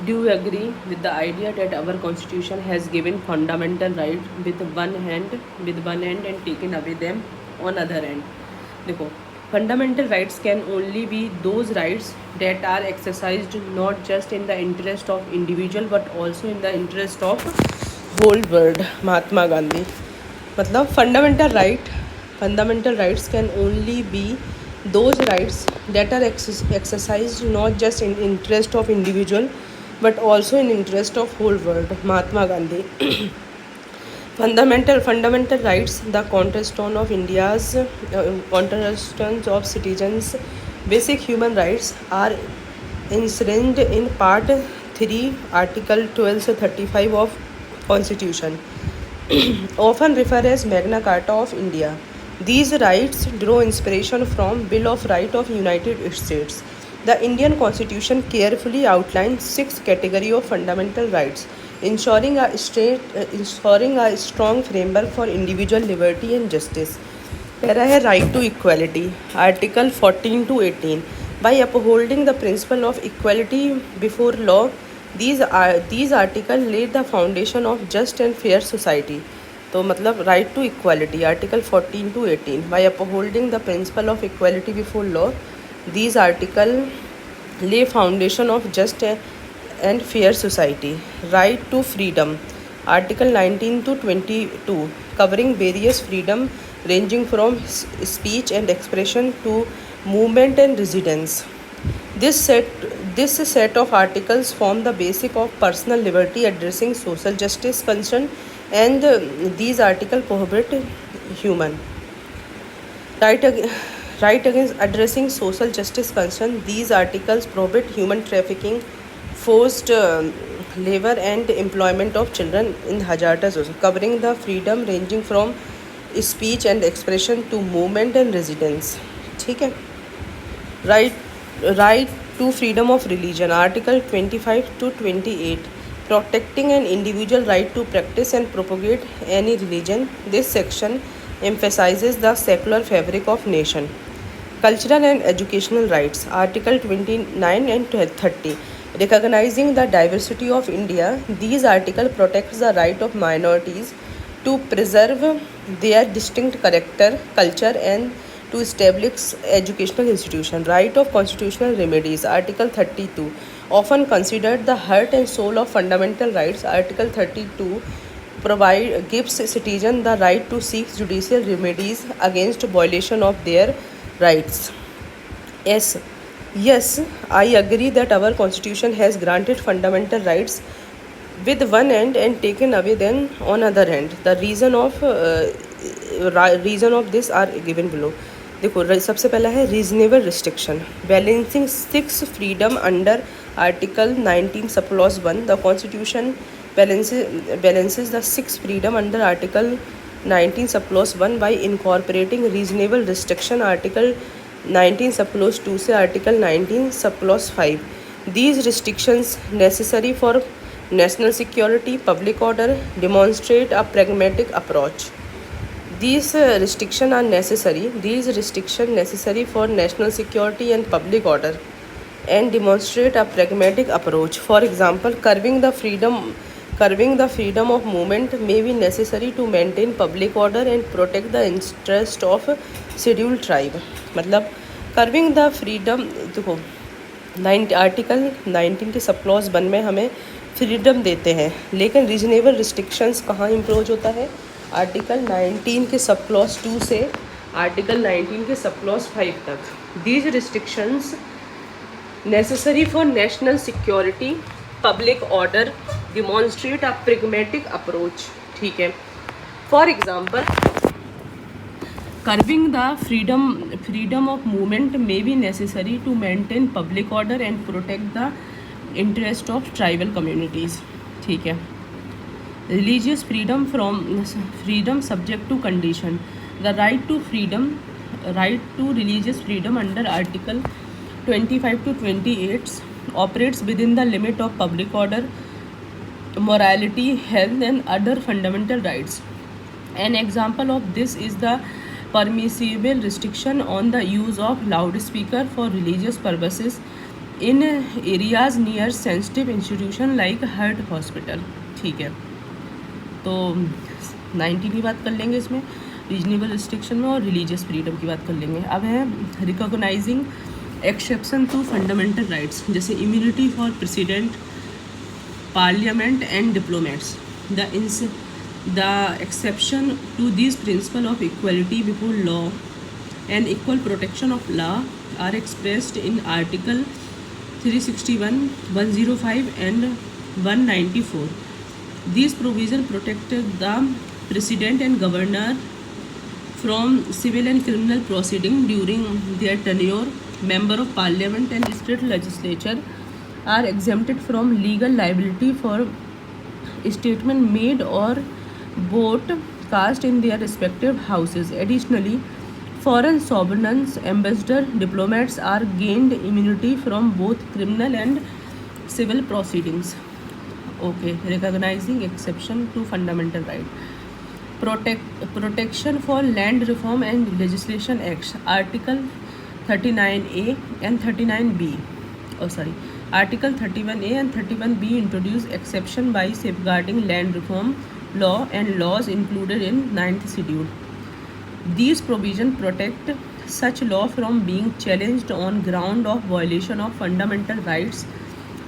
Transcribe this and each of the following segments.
Do you agree with the idea that our constitution has given fundamental right with one hand and taken away them on other hand? देखो, fundamental rights can only be those rights that are exercised not just in the interest of individual but also in the interest of whole world. Mahatma Gandhi. मतलब fundamental rights can only be those rights that are exercised not just in interest of individual but also in interest of whole world. Mahatma Gandhi. Fundamental rights, the cornerstone of India's cornerstones of citizens' basic human rights, are enshrined in Part 3, Article 1235 of Constitution, often referred as Magna Carta of India. These rights draw inspiration from Bill of Rights of United States. The Indian Constitution carefully outlines 6 categories of fundamental rights, ensuring a strong framework for individual liberty and justice. पहला है right to equality, article 14 to 18. By upholding the principle of equality before law, these article lay the foundation of just and fair society. तो मतलब right to equality, article 14 to 18. By upholding the principle of equality before law, these article lay foundation of just and fair society. Right to freedom, article 19 to 22, covering various freedom ranging from speech and expression to movement and residence. This set of articles form the basis of personal liberty addressing social justice concern, and these articles prohibit human right right against addressing social justice concern. These articles prohibit human trafficking, forced labor and employment of children in hazardous zones, covering the freedom ranging from speech and expression to movement and residence. ठीक है. Right to freedom of religion, article 25 to 28, protecting an individual right to practice and propagate any religion. This section emphasizes the secular fabric of nation. Cultural and educational rights, article 29 and 30, recognizing the diversity of India. These article protects the right of minorities to preserve their distinct character, culture, and to establish educational institution. Right of constitutional remedies, article 32, often considered the heart and soul of fundamental rights. Article 32 gives citizens the right to seek judicial remedies against violation of their rights. Yes, I agree that our constitution has granted fundamental rights with one hand and taken away them on other hand. The reason of this are given below. देखो, सबसे पहला है reasonable restriction, balancing six freedom under article 19 sub clause 1. The constitution balances the six freedom under article 19 sub clause 1 by incorporating reasonable restriction article 19 sub clause 2 से article 19 sub clause 5. These restrictions necessary for national security, public order, demonstrate a pragmatic approach. These restrictions necessary for national security and public order and demonstrate a pragmatic approach. For example, curbing the freedom of movement may be necessary to maintain public order and protect the interest of scheduled tribe. मतलब curbing the freedom, देखो article 19 के sub clause 1 में हमें freedom देते हैं, लेकिन reasonable restrictions कहाँ impose होता है? आर्टिकल 19 के सब क्लॉज 2 से आर्टिकल 19 के सब क्लॉज 5 तक. These restrictions necessary for national security, public order, demonstrate a pragmatic approach. ठीक है. For example, curbing the freedom of movement may be necessary to maintain public order and protect the interest of tribal communities. ठीक है. Religious freedom subject to condition. The right to religious freedom under article 25 to 28 operates within the limit of public order, morality, health, and other fundamental rights. An example of this is the permissible restriction on the use of loudspeaker for religious purposes in areas near sensitive institution like heart hospital. ठीक है, तो 19 की बात कर लेंगे इसमें, reasonable restriction में, और रिलीजियस फ्रीडम की बात कर लेंगे। अब है recognising exception to fundamental rights, जैसे immunity for president, parliament and diplomats. The exception to these principles of equality before law and equal protection of law are expressed in Article 361, 105 and 194. These provisions protect the President and Governor from civil and criminal proceeding during their tenure. Member of Parliament and state legislature are exempted from legal liability for statement made or vote cast in their respective houses. Additionally, foreign sovereigns, ambassadors, diplomats are gained immunity from both criminal and civil proceedings. Okay, recognizing exception to fundamental right. Protection for Land Reform and Legislation Acts, Article 39A and 39B. Article 31A and 31B introduce exception by safeguarding land reform law and laws included in 9th schedule. These provisions protect such law from being challenged on ground of violation of fundamental rights,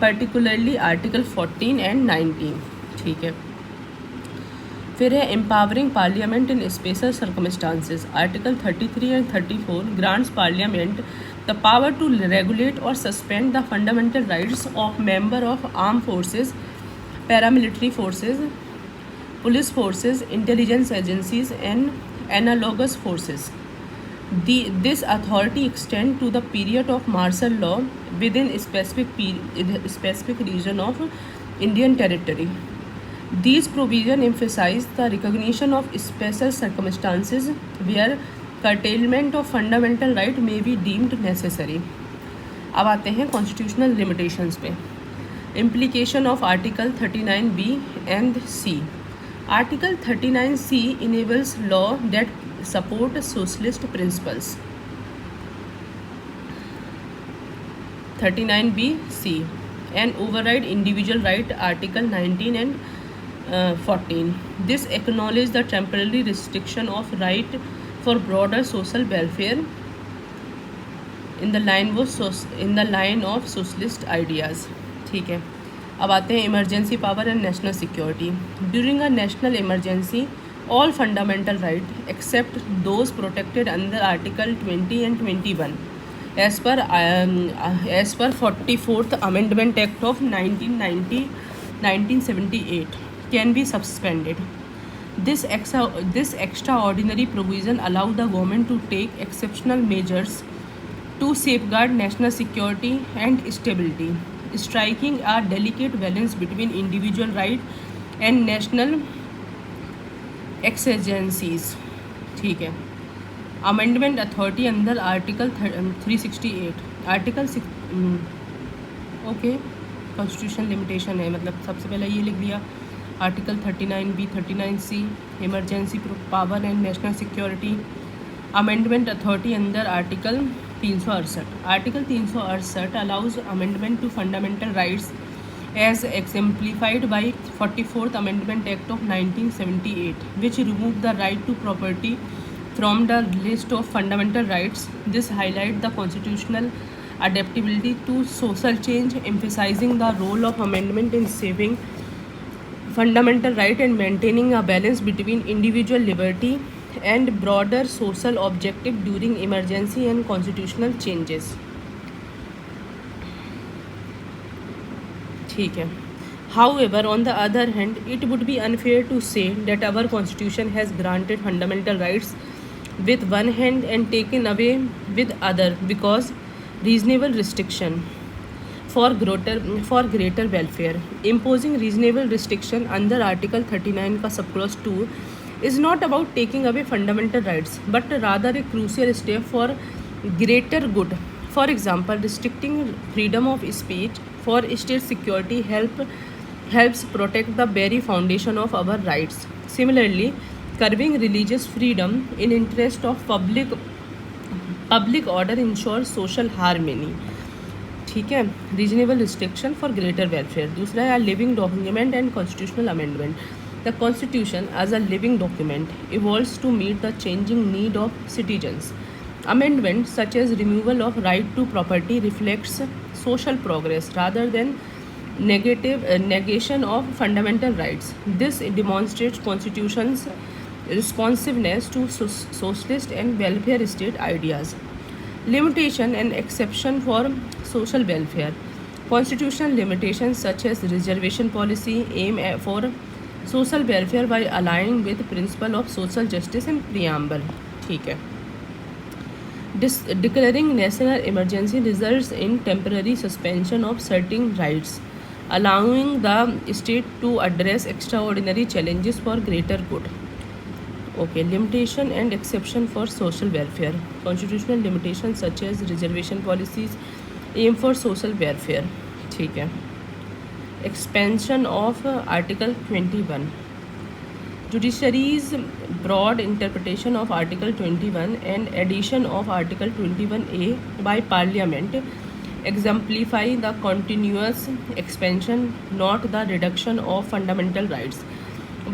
particularly Article 14 and 19. ठीक है, फिर है empowering parliament in special circumstances. Article 33 and 34 grants parliament the power to regulate और suspend the fundamental rights of member of arm forces, paramilitary forces, police forces, intelligence agencies and analogous forces. This authority extends to the period of martial law within a specific region of Indian territory. These provisions emphasize the recognition of special circumstances where curtailment of fundamental right may be deemed necessary. अब आते हैं constitutional limitations पे। Implication of Article 39B and C. Article 39C enables law that support socialist principles. 39B(c) and override individual right, Article 19 and 14. This acknowledges the temporary restriction of right for broader social welfare in the line of socialist ideas. ठीक है, अब आते हैं emergency power and national security. During a national emergency all fundamental right except those protected under article 20 and 21 as per 44th amendment act of 1978 can be suspended. This extraordinary provision allowed the government to take exceptional measures to safeguard national security and stability, striking a delicate balance between individual right and national exigencies. ठीक है, amendment authority अंदर article 368 article okay constitution limitation है, मतलब सबसे पहले ये लिख दिया article 39B 39C emergency power and national security. Amendment authority अंदर article 368 article 368 allows amendment to fundamental rights as exemplified by 44th Amendment Act of 1978, which removed the right to property from the list of fundamental rights. This highlights the constitutional adaptability to social change, emphasizing the role of amendment in saving fundamental right and maintaining a balance between individual liberty and broader social objective during emergency and constitutional changes. ठीक है, however, on the other hand, it would be unfair to say that our constitution has granted fundamental rights with one hand and taken away with other, because reasonable restriction for greater welfare. Imposing reasonable restriction under Article 39 का subclause 2 is not about taking away fundamental rights, but rather a crucial step for greater good. For example, restricting freedom of speech for state security helps protect the very foundation of our rights. Similarly, curbing religious freedom in interest of public order ensures social harmony. ठीक है। Reasonable restriction for greater welfare. दूसरा है living document and constitutional amendment. The constitution as a living document evolves to meet the changing need of citizens. Amendments such as removal of right to property reflects social progress rather than negation of fundamental rights. This demonstrates Constitution's responsiveness to socialist and welfare state ideas. Limitation and exception for social welfare. Constitutional limitations such as reservation policy aim for social welfare by aligning with principle of social justice and preamble. ठीक है. Declaring national emergency results in temporary suspension of certain rights, allowing the state to address extraordinary challenges for greater good. Okay, limitation and exception for social welfare. Constitutional limitations such as reservation policies aim for social welfare. ठीक है. Expansion of Article 21. Judiciary's broad interpretation of Article 21 and addition of Article 21A by Parliament exemplify the continuous expansion, not the reduction of fundamental rights.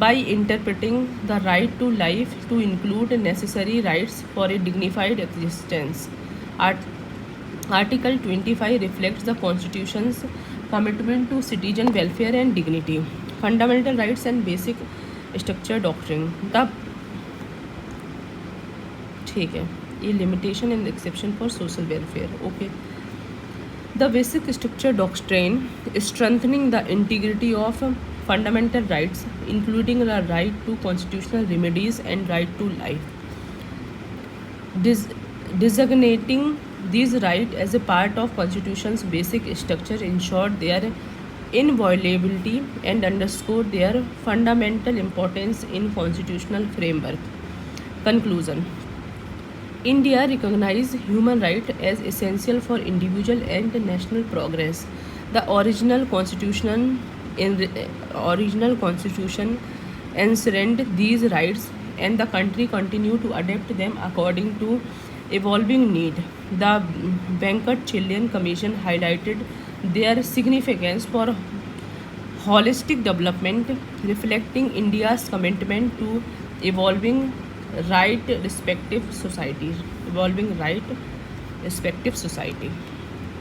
By interpreting the right to life to include necessary rights for a dignified existence, Article 25 reflects the Constitution's commitment to citizen welfare and dignity. Fundamental rights and basic structure doctrine the ठीक है. ये limitation and exception for social welfare. Okay. The basic structure doctrine strengthening the integrity of fundamental rights including the right to constitutional remedies and right to life. Designating these rights as a part of Constitution's basic structure ensured their inviolability and underscore their fundamental importance in constitutional framework. Conclusion. India recognizes human rights as essential for individual and national progress. The original constitution enshrined these rights, and the country continued to adapt them according to evolving need. The Venkat-Chillian Commission highlighted their significance for holistic development, reflecting India's commitment to evolving right respective society.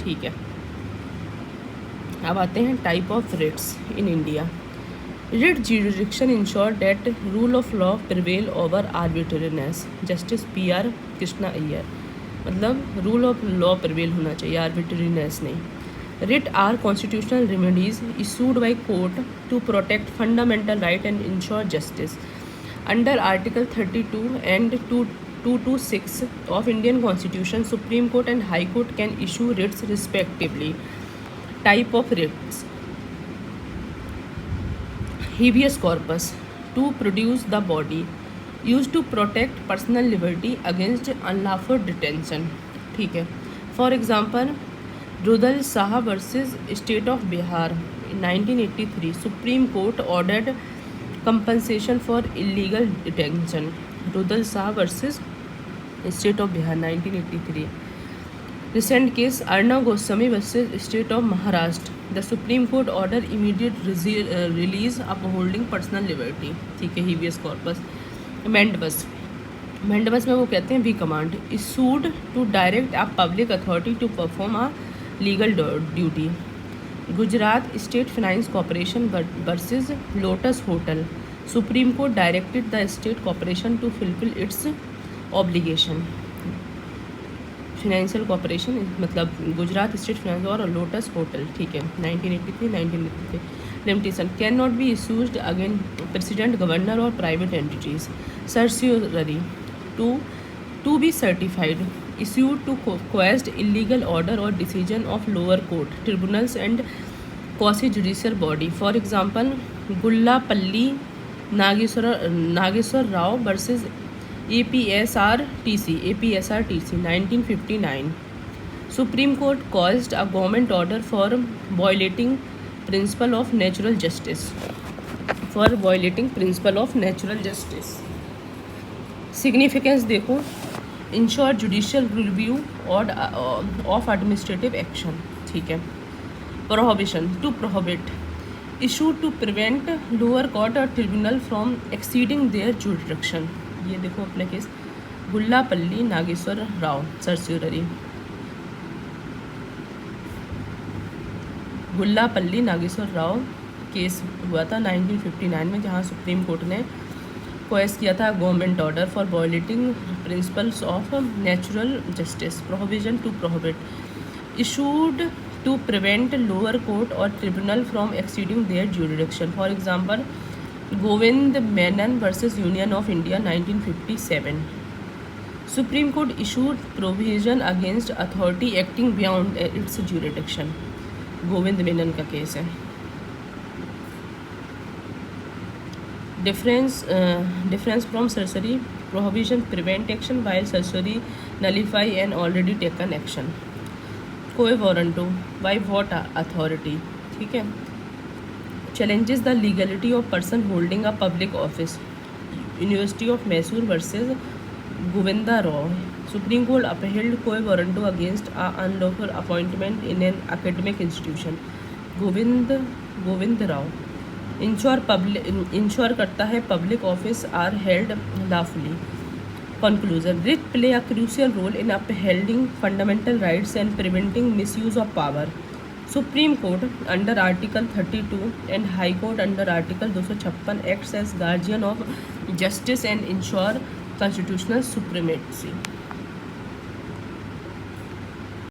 ठीक है. अब आते हैं type of writs in India. Writ jurisdiction ensure that rule of law prevail over arbitrariness. Justice PR Krishna Iyer. मतलब rule of law prevail होना चाहिए, आर्बिट्रीनेस नहीं. Writ are constitutional remedies issued by court to protect fundamental right and ensure justice. Under Article 32 and 226 of Indian Constitution, Supreme Court and High Court can issue writs respectively. Type of writs. Habeas corpus, to produce the body, used to protect personal liberty against unlawful detention. ठीक है. For example, Rudal Shah versus state of Bihar. In 1983, Supreme Court ordered compensation for illegal detention. Rudal Shah versus state of Bihar 1983. Recent case Arnav Goswami versus State of Maharashtra. The Supreme Court ordered immediate release upholding personal liberty. ठीक है. Habeas corpus. Mandamus. Mandamus में वो कहते हैं we command issued to direct a public authority to perform a legal duty. Gujarat State Finance Corporation versus Lotus Hotel. Supreme Court directed the state corporation to fulfill its obligation. Financial Corporation मतलब Gujarat state finance और lotus hotel. ठीक है. 1983. Limitation cannot be issued against president, governor or private entities. Certiorari to be certified, issued to quash illegal order or decision of lower court, tribunals and quasi-judicial body. For example, Gullapalli Nageswar Rao versus APSRTC 1959. Supreme Court caused a government order for violating principle of natural justice. Significance देखो, ensure judicial review of administrative action. ठीक है। Prohibition, to prohibit, issue to prevent lower court और tribunal from exceeding their jurisdiction. ये देखो अपने case Gullapalli Nageswara Rao certiorari, Gullapalli Nageswara Rao case हुआ था 1959 में, जहां सुप्रीम कोर्ट ने क्वेश्चन किया था government order for violating principles of natural justice. Prohibition to prohibit, issued to prevent lower court और tribunal from exceeding their jurisdiction. For example Govind Menon versus Union of India 1957। Supreme court issued provision against authority acting beyond its jurisdiction. Govind Menon का case है। Difference from certiorari, prohibition prevent action while certiorari nullify an already taken action. Quo warranto by what authority, ठीक है। Challenges the legality of person holding a public office, University of Mysore versus Govinda Roy. Supreme court upheld quo warranto against a unlawful appointment in an academic institution. Govind Rao ensure करता है public office are held lawfully. Conclusion, writ play a crucial role in upholding fundamental rights and preventing misuse of power. Supreme court under article 32 and high court under article 256 acts as guardian of justice and ensure constitutional supremacy।